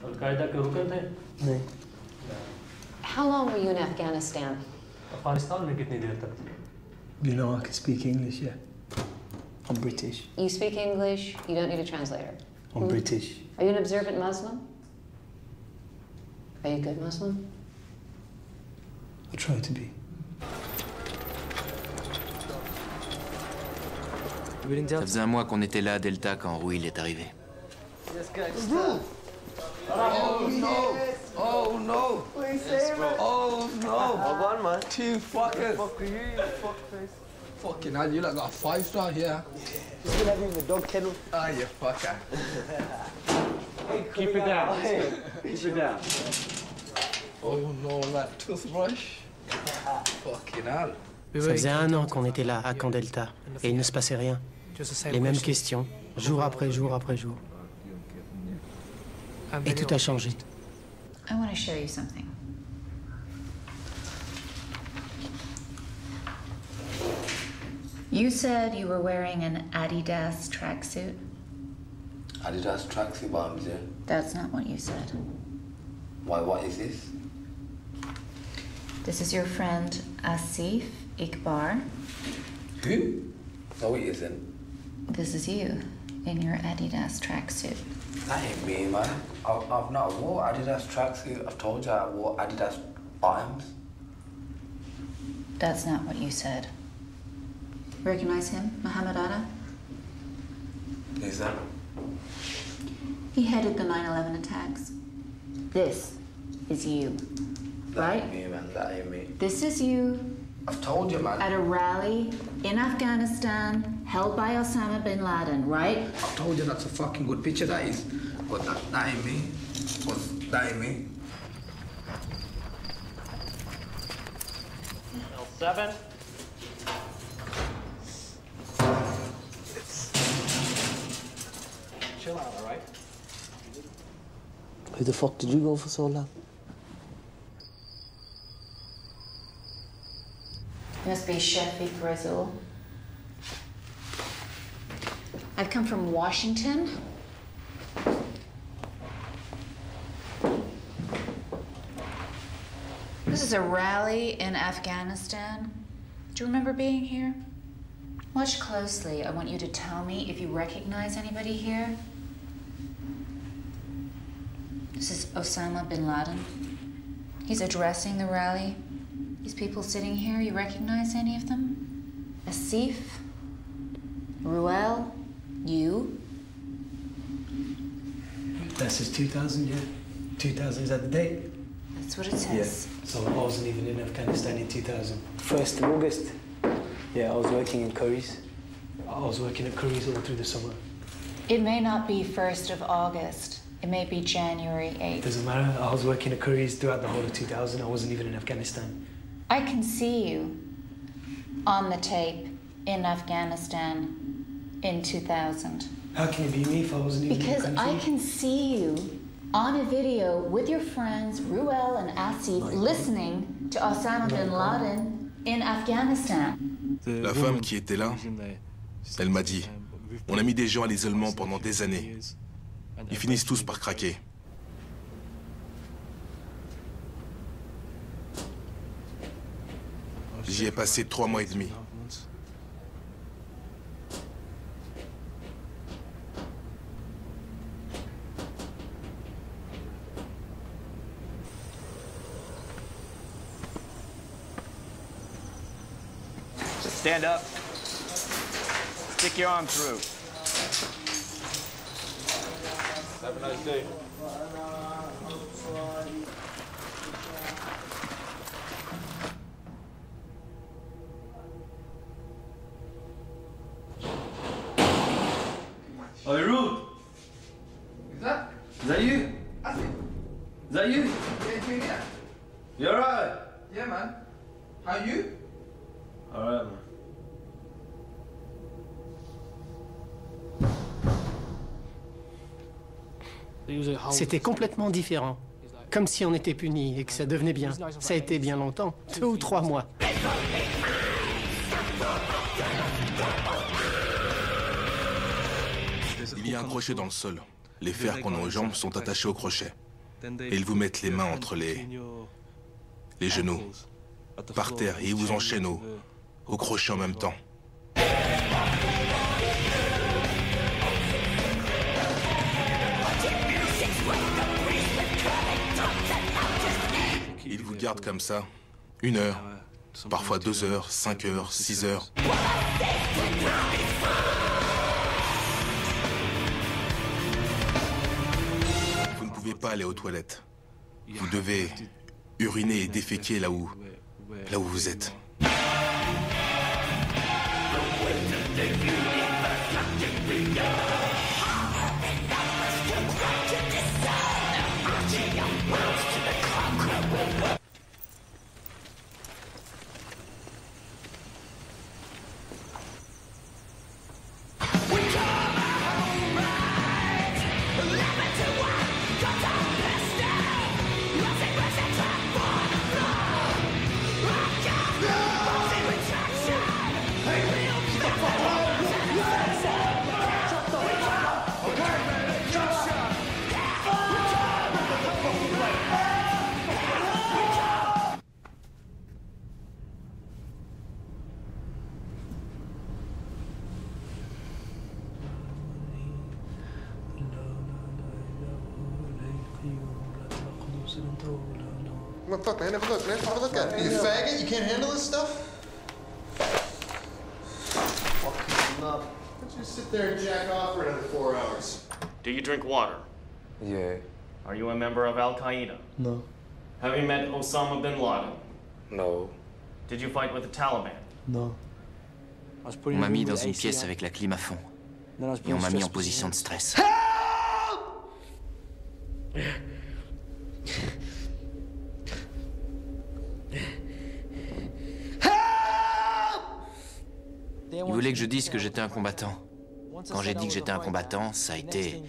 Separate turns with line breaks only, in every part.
अल-कायदा के रुकन थे?
नहीं।
How long were you in Afghanistan?
Afghanistan में कितनी देर तक थे?
You know I can speak English, yeah. I'm British.
You speak English, you don't need a translator.
I'm British.
Are you an observant Muslim? Are you a good Muslim?
I try to be.
Ça faisait un mois qu'on était là à Delta quand Rouil est arrivé.
Oh no! Oh no! Oh no!
Hold on, man.
Two fuckers!
Fuck are you, you fuckface?
Fucking hell, you like got a 5-star here.
You still have him in the dog kennel?
Ah, you fucker.
Keep it down. Keep it down.
Oh no, that toothbrush. Fucking hell.
Ça faisait 1 an qu'on était là, à Camp Delta, et il ne se passait rien. Les mêmes questions, jour après jour après jour. Et tout a changé.
I want to show you something. You said you were wearing an Adidas tracksuit.
Adidas tracksuit bottoms, yeah.
That's not what you said.
Why, what is this?
This is your friend Asif Ikbar.
Who? No, it isn't.
This is you in your Adidas tracksuit.
That ain't me, man. I've not wore Adidas tracksuit. I've told you I wore Adidas bottoms.
That's not what you said. Recognize him, Muhammad Atta?
Who's that?
He headed the 9/11 attacks. This is you, right?
That ain't me, man. That ain't me.
This is you
I've told you, man.
at a rally in Afghanistan held by Osama bin Laden, right?
I've told you that's a fucking good picture, that is. But that ain't me. That ain't me.
L7. Chill out, all right?
Who the fuck did you go for so long?
Must be Shafiq Rasul. I've come from Washington. This is a rally in Afghanistan. Do you remember being here? Watch closely. I want you to tell me if you recognize anybody here. This is Osama bin Laden. He's addressing the rally. These people sitting here, you recognize any of them? Asif, Ruel, you.
That says 2000, yeah. 2000, is that the date?
That's what it says.
Yeah. So I wasn't even in Afghanistan in 2000.
1st of August. Yeah, I was working in Curry's.
I was working at Curry's all through the summer.
It may not be 1st of August. It may be January 8th.
Doesn't matter. I was working at Curry's throughout the whole of 2000. I wasn't even in Afghanistan.
I can see you on the tape in Afghanistan in 2000.
How can it be me if I wasn't even
Because
in the country?
I can see you on a video with your friends Ruel and Asif listening to Osama bin Laden in Afghanistan.
La femme qui était là, elle m'a dit, on a mis des gens à l'isolement pendant des années. Ils finissent tous par craquer. J'y ai passé 3 mois et demi.
Stand up. Stick your arm through.
Have a nice day.
Hey, Ruth!
Is that?
Is that you?
That's it.
Is that you?
Yeah, it's me, yeah.
You alright?
Yeah, man. How you?
Alright, man.
C'était complètement différent. Comme si on était puni et que ça devenait bien. Ça a été bien longtemps, 2 ou 3 mois.
Il y a un crochet dans le sol. Les fers qu'on a aux jambes sont attachés au crochet. et ils vous mettent les mains entre les genoux, par terre, et ils vous enchaînent au crochet en même temps. Ils vous gardent comme ça, 1 heure, parfois 2 heures, 5 heures, 6 heures. Vous ne pouvez pas aller aux toilettes. Vous devez uriner et déféquer là où vous êtes.
What the fuck, man? Have a look, man. Have a look at it. Are you a faggot? You can't handle this stuff? Fucking up. Why don't you sit there and jack off for another 4 hours?
Do you drink water?
Yeah.
Are you a member of Al Qaeda?
No.
Have you met Osama bin Laden?
No.
Did you fight with the Taliban?
Non.
On m'a mis dans une pièce avec la clim à fond. Et on m'a mis en position de stress. Ils voulaient que je dise que j'étais un combattant. Quand j'ai dit que j'étais un combattant, ça a été...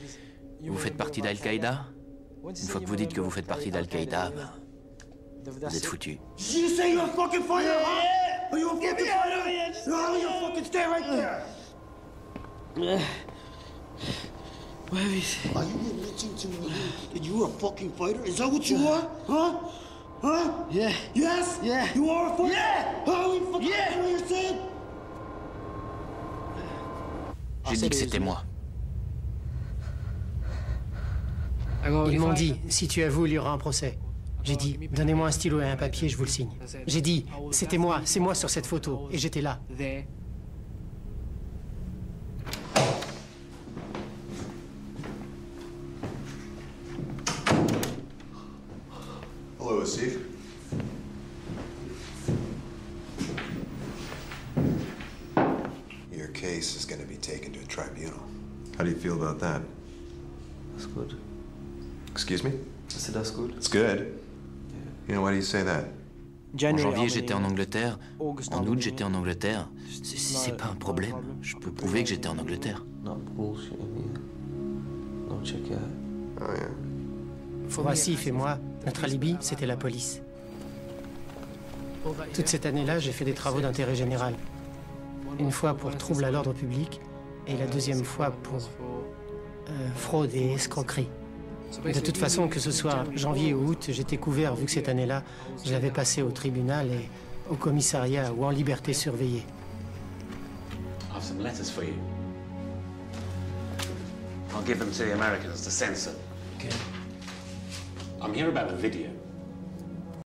Vous faites partie d'Al-Qaïda? Une fois que vous dites que vous faites partie d'Al-Qaïda, vous êtes foutus.
Did you say you're a fucking fighter, huh? Are you a fucking fighter? No, you fucking stay right there.
Where is it?
Are you admitting to me that you are a fucking fighter? Is that what you are? Huh? Huh?
Yeah.
Yes?
Yeah.
You are a fighter?
Yeah.
How you fucking what you're saying?
J'ai dit que c'était moi.
Ils m'ont dit, si tu avoues, il y aura un procès. J'ai dit, donnez-moi un stylo et un papier, je vous le signe. J'ai dit, c'était moi, c'est moi sur cette photo, et j'étais là.
Hello, Asif. Your case is going to be taken to a tribunal. How do you feel about that?
That's good.
Excuse me?
I said that's good.
It's good. You know, why do you say that?
En janvier, j'étais en Angleterre. En août, j'étais en Angleterre. C'est pas un problème. Je peux prouver que j'étais en Angleterre.
Not bullshitting me. No, check it out.
Oh, yeah.
Asif et moi, notre alibi, c'était la police. Toute cette année-là, j'ai fait des travaux d'intérêt général. Une fois pour trouble à l'ordre public et la deuxième fois pour fraude et escroquerie. De toute façon, que ce soit janvier ou août, j'étais couvert vu que cette année-là, je l'avais passé au tribunal et au commissariat ou en liberté surveillée.
I have some letters for you. I'll give them to the Americans to censor.
Okay.
I'm here about a video.